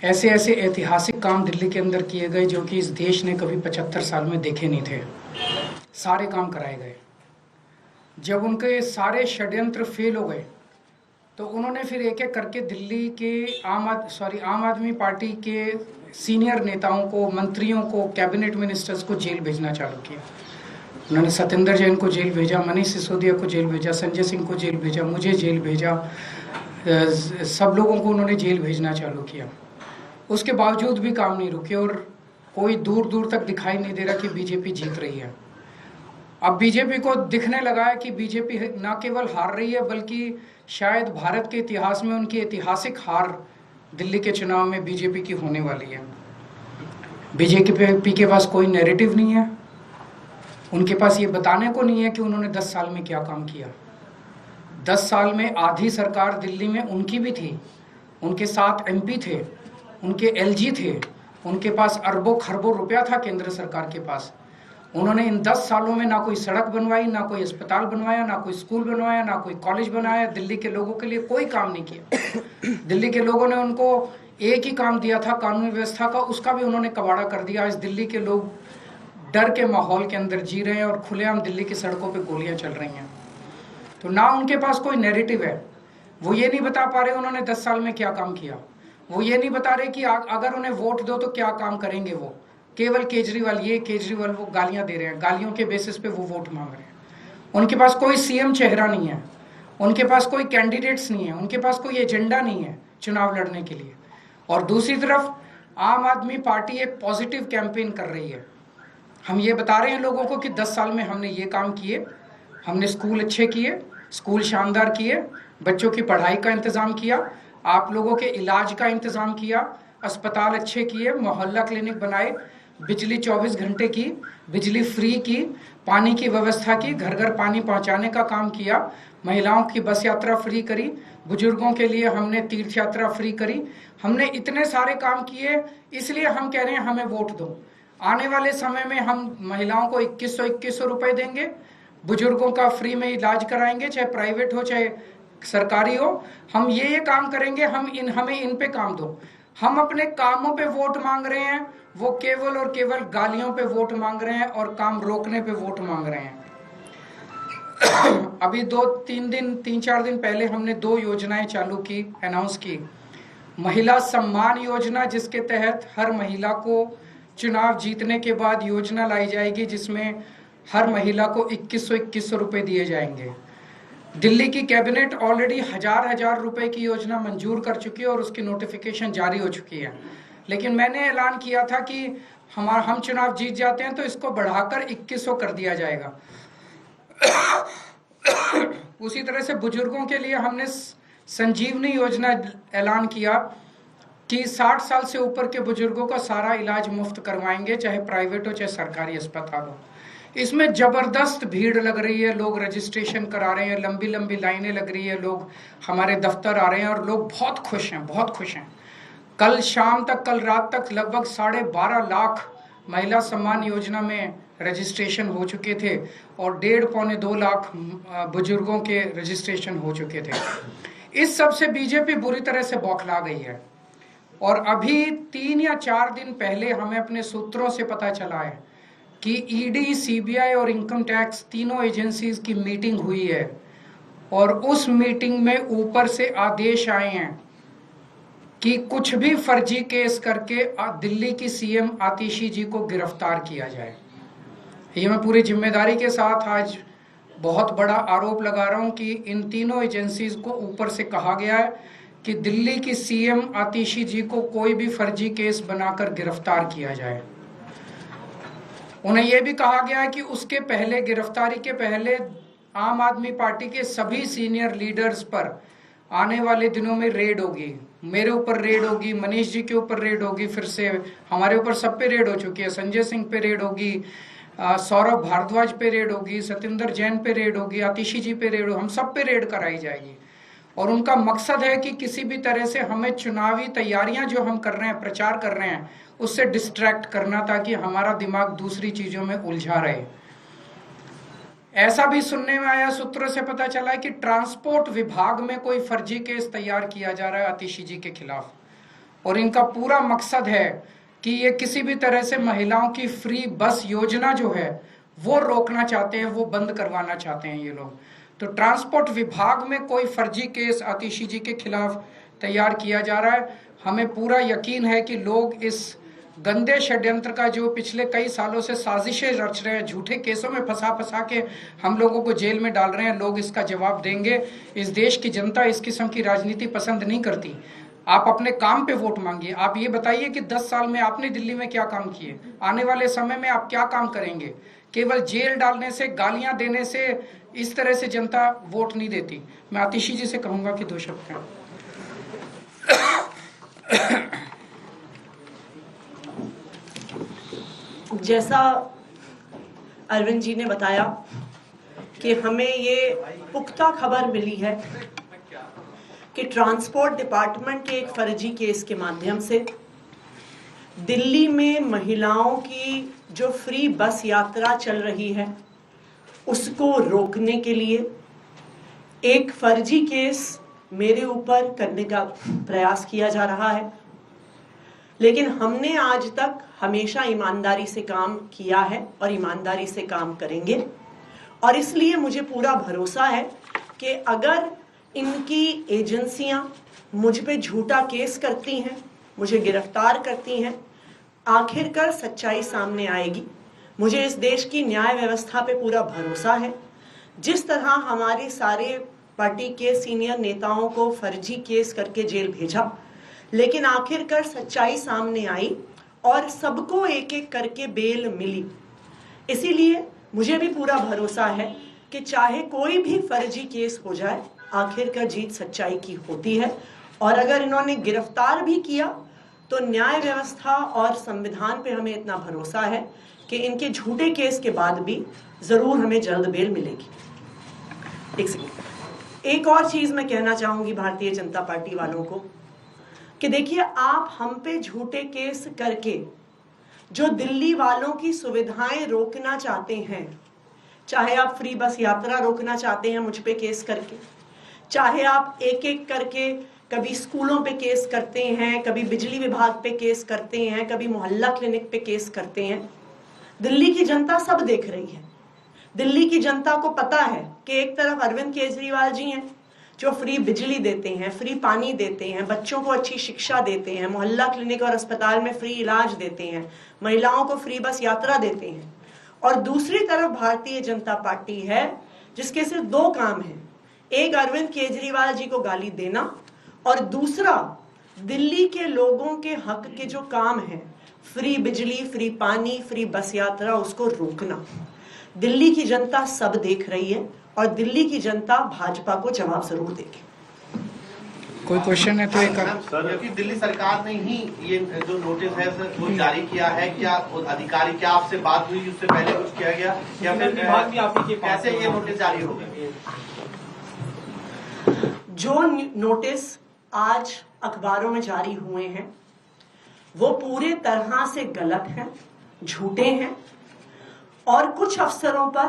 ऐसे ऐसे ऐतिहासिक काम दिल्ली के अंदर किए गए जो कि इस देश ने कभी 75 साल में देखे नहीं थे। सारे काम कराए गए। जब उनके सारे षड्यंत्र फेल हो गए तो उन्होंने फिर एक एक करके दिल्ली के आम आदमी पार्टी के सीनियर नेताओं को, मंत्रियों को, कैबिनेट मिनिस्टर्स को जेल भेजना चालू किया। उन्होंने सत्येंद्र जैन को जेल भेजा, मनीष सिसोदिया को जेल भेजा, संजय सिंह को जेल भेजा, मुझे जेल भेजा, सब लोगों को उन्होंने जेल भेजना चालू किया। उसके बावजूद भी काम नहीं रुके और कोई दूर दूर तक दिखाई नहीं दे रहा कि बीजेपी जीत रही है। अब बीजेपी को दिखने लगा है कि बीजेपी न केवल हार रही है बल्कि शायद भारत के इतिहास में उनकी ऐतिहासिक हार दिल्ली के चुनाव में बीजेपी की होने वाली है। बीजेपी के पास कोई नैरेटिव नहीं है। उनके पास ये बताने को नहीं है कि उन्होंने 10 साल में क्या काम किया। 10 साल में आधी सरकार दिल्ली में उनकी भी थी, उनके 7 एमपी थे, उनके एलजी थे, उनके पास अरबों खरबों रुपया था केंद्र सरकार के पास। उन्होंने इन 10 सालों में ना कोई सड़क बनवाई, ना कोई अस्पताल बनवाया, ना कोई स्कूल बनवाया, ना कोई कॉलेज बनाया। दिल्ली के लोगों के लिए कोई काम नहीं किया। दिल्ली के लोगों ने उनको एक ही काम दिया था कानून व्यवस्था का, उसका भी उन्होंने कबाड़ा कर दिया। आज दिल्ली के लोग डर के माहौल के अंदर जी रहे हैं और खुलेआम दिल्ली की सड़कों पे गोलियां चल रही हैं। तो ना उनके पास कोई नैरेटिव है। वो ये नहीं बता पा रहे उन्होंने 10 साल में क्या काम किया। वो ये नहीं बता रहे कि अगर उन्हें वोट दो तो क्या काम करेंगे। वो केवल केजरीवाल वो गालियां दे रहे हैं, गालियों के बेसिस पे वो वोट मांग रहे हैं। उनके पास कोई सीएम चेहरा नहीं है, उनके पास कोई कैंडिडेट्स नहीं है, उनके पास कोई एजेंडा नहीं है चुनाव लड़ने के लिए। और दूसरी तरफ आम आदमी पार्टी एक पॉजिटिव कैंपेन कर रही है। हम ये बता रहे हैं लोगों को कि 10 साल में हमने ये काम किए, हमने स्कूल अच्छे किए, स्कूल शानदार किए, बच्चों की पढ़ाई का इंतजाम किया, आप लोगों के इलाज का इंतजाम किया, अस्पताल अच्छे किए, मोहल्ला क्लिनिक बनाए, बिजली 24 घंटे की, बिजली फ्री की, पानी की व्यवस्था की, घर घर पानी पहुंचाने का काम किया, महिलाओं की बस यात्रा फ्री करी, बुजुर्गों के लिए हमने तीर्थ यात्रा फ्री करी। हमने इतने सारे काम किए, इसलिए हम कह रहे हैं हमें वोट दो। आने वाले समय में हम महिलाओं को 2100 रुपए देंगे, बुजुर्गों का फ्री में इलाज कराएंगे, चाहे प्राइवेट हो चाहे सरकारी हो। हम ये काम करेंगे, हमें इन पे काम दो। हम अपने कामों पे वोट मांग रहे हैं, वो केवल और केवल गालियों पे वोट मांग रहे हैं और काम रोकने पे वोट मांग रहे हैं। अभी 3-4 दिन पहले हमने 2 योजनाएं चालू की, अनाउंस की। महिला सम्मान योजना, जिसके तहत हर महिला को चुनाव जीतने के बाद योजना लाई जाएगी जिसमें हर महिला को 2100 रुपए दिए जाएंगे। दिल्ली की कैबिनेट ऑलरेडी हजार रुपए की योजना मंजूर कर चुकी है और उसकी नोटिफिकेशन जारी हो चुकी है। लेकिन मैंने ऐलान किया था कि हम चुनाव जीत जाते हैं तो इसको बढ़ाकर 2100 कर दिया जाएगा। उसी तरह से बुजुर्गों के लिए हमने संजीवनी योजना ऐलान किया कि 60 साल से ऊपर के बुजुर्गों का सारा इलाज मुफ्त करवाएंगे, चाहे प्राइवेट हो चाहे सरकारी अस्पताल हो। इसमें जबरदस्त भीड़ लग रही है, लोग रजिस्ट्रेशन करा रहे हैं, लंबी लंबी लाइनें लग रही है, लोग हमारे दफ्तर आ रहे हैं और लोग बहुत खुश हैं, बहुत खुश हैं। कल रात तक लगभग 12.5 लाख महिला सम्मान योजना में रजिस्ट्रेशन हो चुके थे और 1.5-2 लाख बुजुर्गों के रजिस्ट्रेशन हो चुके थे। इस सब से बीजेपी बुरी तरह से बौखला गई है। और अभी 3 या 4 दिन पहले हमें अपने सूत्रों से पता चला है कि ईडी, सीबीआई और इनकम टैक्स तीनों एजेंसीज की मीटिंग हुई है और उस मीटिंग में ऊपर से आदेश आए हैं कि कुछ भी फर्जी केस करके दिल्ली की सीएम आतिशी जी को गिरफ्तार किया जाए। ये मैं पूरी जिम्मेदारी के साथ आज बहुत बड़ा आरोप लगा रहा हूं कि इन तीनों एजेंसीज को ऊपर से कहा गया है कि दिल्ली की सीएम आतिशी जी को कोई भी फर्जी केस बनाकर गिरफ्तार किया जाए। उन्हें यह भी कहा गया है कि उसके पहले, गिरफ्तारी के पहले, आम आदमी पार्टी के सभी सीनियर लीडर्स पर आने वाले दिनों में रेड होगी। मेरे ऊपर रेड होगी, मनीष जी के ऊपर रेड होगी, फिर से हमारे ऊपर सब पे रेड हो चुकी है। संजय सिंह पे रेड होगी, सौरभ भारद्वाज पे रेड होगी, सत्येंद्र जैन पे रेड होगी, आतिशी जी पे रेड होगी, हम सब पे रेड कराई जाएगी। और उनका मकसद है कि किसी भी तरह से हमें चुनावी तैयारियां जो हम कर रहे हैं, प्रचार कर रहे हैं, उससे डिस्ट्रैक्ट करना ताकि हमारा दिमाग दूसरी चीजों में उलझा रहे। ऐसा भी सुनने में आया, सूत्रों से पता चला है कि ट्रांसपोर्ट विभाग में कोई फर्जी केस तैयार किया जा रहा है आतिशी जी के खिलाफ। और इनका पूरा मकसद है कि ये किसी भी तरह से महिलाओं की फ्री बस योजना जो है वो रोकना चाहते हैं, वो बंद करवाना चाहते हैं ये लोग। तो ट्रांसपोर्ट विभाग में कोई फर्जी केस आतिशी जी के खिलाफ तैयार किया जा रहा है। हमें पूरा यकीन है कि लोग इस गंदे षड्यंत्र का जो पिछले कई सालों से साजिशें रच रहे हैं, झूठे केसों में फंसा फंसा के हम लोगों को जेल में डाल रहे हैं, लोग इसका जवाब देंगे। इस देश की जनता इस किस्म की राजनीति पसंद नहीं करती। आप अपने काम पे वोट मांगिए। आप ये बताइए कि 10 साल में आपने दिल्ली में क्या काम किए, आने वाले समय में आप क्या काम करेंगे। केवल जेल डालने से, गालियां देने से इस तरह से जनता वोट नहीं देती। मैं आतिशी जी से कहूंगा कि 2 शब्द कहें। जैसा अरविंद जी ने बताया कि हमें ये पुख्ता खबर मिली है कि ट्रांसपोर्ट डिपार्टमेंट के एक फर्जी केस के माध्यम से दिल्ली में महिलाओं की जो फ्री बस यात्रा चल रही है उसको रोकने के लिए एक फर्जी केस मेरे ऊपर करने का प्रयास किया जा रहा है। लेकिन हमने आज तक हमेशा ईमानदारी से काम किया है और ईमानदारी से काम करेंगे, और इसलिए मुझे पूरा भरोसा है कि अगर इनकी एजेंसियां मुझ पे झूठा केस करती हैं, मुझे गिरफ्तार करती हैं, आखिरकार सच्चाई सामने आएगी। मुझे इस देश की न्याय व्यवस्था पे पूरा भरोसा है। जिस तरह हमारे सारे पार्टी के सीनियर नेताओं को फर्जी केस करके जेल भेजा, लेकिन आखिरकार सच्चाई सामने आई और सबको एक एक करके बेल मिली। इसीलिए मुझे भी पूरा भरोसा है कि चाहे कोई भी फर्जी केस हो जाए, आखिरकार जीत सच्चाई की होती है। और अगर इन्होंने गिरफ्तार भी किया तो न्याय व्यवस्था और संविधान पे हमें इतना भरोसा है कि इनके झूठे केस के बाद भी जरूर हमें जल्द बेल मिलेगी। एक और चीज मैं कहना चाहूंगी भारतीय जनता पार्टी वालों को कि देखिए, आप हम पे झूठे केस करके जो दिल्ली वालों की सुविधाएं रोकना चाहते हैं, चाहे आप फ्री बस यात्रा रोकना चाहते हैं मुझ पे केस करके, चाहे आप एक एक करके कभी स्कूलों पे केस करते हैं, कभी बिजली विभाग पे केस करते हैं, कभी मोहल्ला क्लिनिक पे केस करते हैं, दिल्ली की जनता सब देख रही है। दिल्ली की जनता को पता है कि एक तरफ अरविंद केजरीवाल जी हैं जो फ्री बिजली देते हैं, फ्री पानी देते हैं, बच्चों को अच्छी शिक्षा देते हैं, मोहल्ला क्लिनिक और अस्पताल में फ्री इलाज देते हैं, महिलाओं को फ्री बस यात्रा देते हैं, और दूसरी तरफ भारतीय जनता पार्टी है जिसके सिर्फ 2 काम हैं, एक अरविंद केजरीवाल जी को गाली देना और दूसरा दिल्ली के लोगों के हक के जो काम है, फ्री बिजली, फ्री पानी, फ्री बस यात्रा, उसको रोकना। दिल्ली की जनता सब देख रही है और दिल्ली की जनता भाजपा को जवाब जरूर देगी। कोई क्वेश्चन है तो एक क्योंकि दिल्ली सरकार ने ही ये जो नोटिस है सर वो जारी किया है, क्या अधिकारी, क्या आपसे बात हुई उससे पहले कुछ किया गया या फिर कैसे ये नोटिस जारी हो गया? जो नोटिस आज अखबारों में जारी हुए हैं वो पूरे तरह से गलत हैं, झूठे हैं, और कुछ अफसरों पर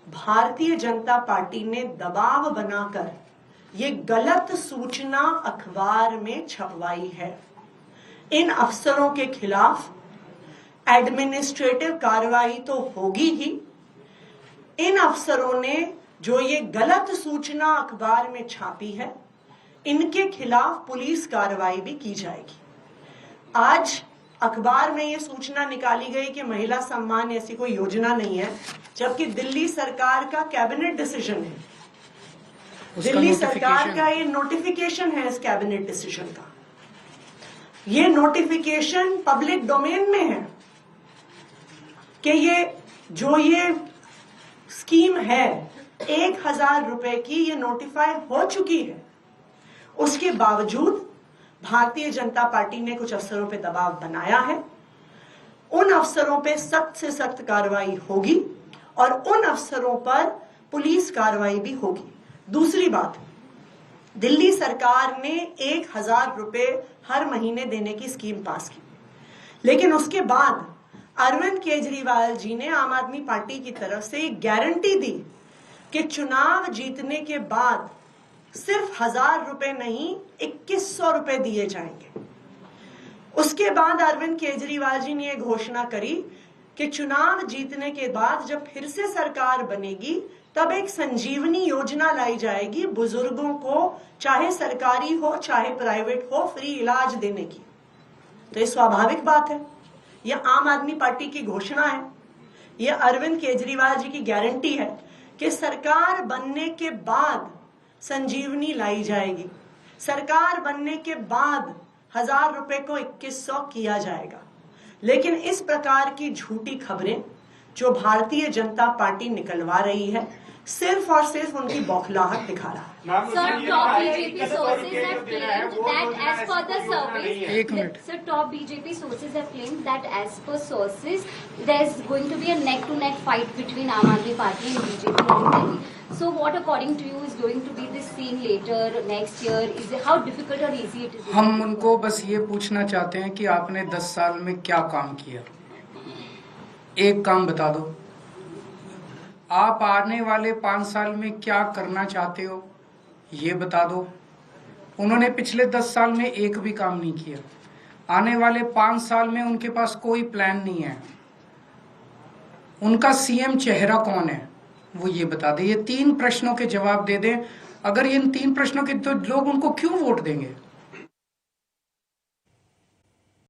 भारतीय जनता पार्टी ने दबाव बनाकर ये गलत सूचना अखबार में छपवाई है। इन अफसरों के खिलाफ एडमिनिस्ट्रेटिव कार्रवाई तो होगी ही, इन अफसरों ने जो ये गलत सूचना अखबार में छापी है इनके खिलाफ पुलिस कार्रवाई भी की जाएगी। आज अखबार में ये सूचना निकाली गई कि महिला सम्मान ऐसी कोई योजना नहीं है, जबकि दिल्ली सरकार का कैबिनेट डिसीजन है, दिल्ली सरकार का ये नोटिफिकेशन है इस कैबिनेट डिसीजन का। ये नोटिफिकेशन पब्लिक डोमेन में है कि ये स्कीम है 1000 रुपए की, ये नोटिफाई हो चुकी है। उसके बावजूद भारतीय जनता पार्टी ने कुछ अफसरों पे दबाव बनाया है। उन अफसरों पे सख्त से सख्त कार्रवाई होगी और उन अफसरों पर पुलिस कार्रवाई भी होगी। दूसरी बात, दिल्ली सरकार ने 1000 रुपए हर महीने देने की स्कीम पास की, लेकिन उसके बाद अरविंद केजरीवाल जी ने आम आदमी पार्टी की तरफ से एक गारंटी दी कि चुनाव जीतने के बाद सिर्फ 1000 रुपए नहीं 2100 रुपए दिए जाएंगे। उसके बाद अरविंद केजरीवाल जी ने यह घोषणा करी कि चुनाव जीतने के बाद जब फिर से सरकार बनेगी तब एक संजीवनी योजना लाई जाएगी बुजुर्गों को, चाहे सरकारी हो चाहे प्राइवेट हो, फ्री इलाज देने की। तो ये स्वाभाविक बात है, यह आम आदमी पार्टी की घोषणा है, यह अरविंद केजरीवाल जी की गारंटी है कि सरकार बनने के बाद संजीवनी लाई जाएगी, सरकार बनने के बाद 1000 रुपए को 2100 किया जाएगा। लेकिन इस प्रकार की झूठी खबरें जो भारतीय जनता पार्टी निकलवा रही है, सिर्फ और सिर्फ उनकी बौखलाहट दिखा रहा है। Sir, top BJP sources have claimed that as per the surveys, sir, top BJP sources have claimed that as per sources, there's going to be a neck-to-neck fight between Aam Aadmi Party and BJP in Delhi. So, what according to you is going to be this scene later next year? Is it, how difficult or easy it is? हम उनको बस ये पूछना चाहते हैं कि आपने 10 साल में क्या काम किया, एक काम बता दो। आप आने वाले 5 साल में क्या करना चाहते हो, ये बता दो। उन्होंने पिछले 10 साल में एक भी काम नहीं किया। आने वाले 5 साल में उनके पास कोई प्लान नहीं है। उनका सीएम चेहरा कौन है, वो ये बता दे। ये 3 प्रश्नों के जवाब दे दें। अगर इन 3 प्रश्नों के, तो लोग उनको क्यों वोट देंगे?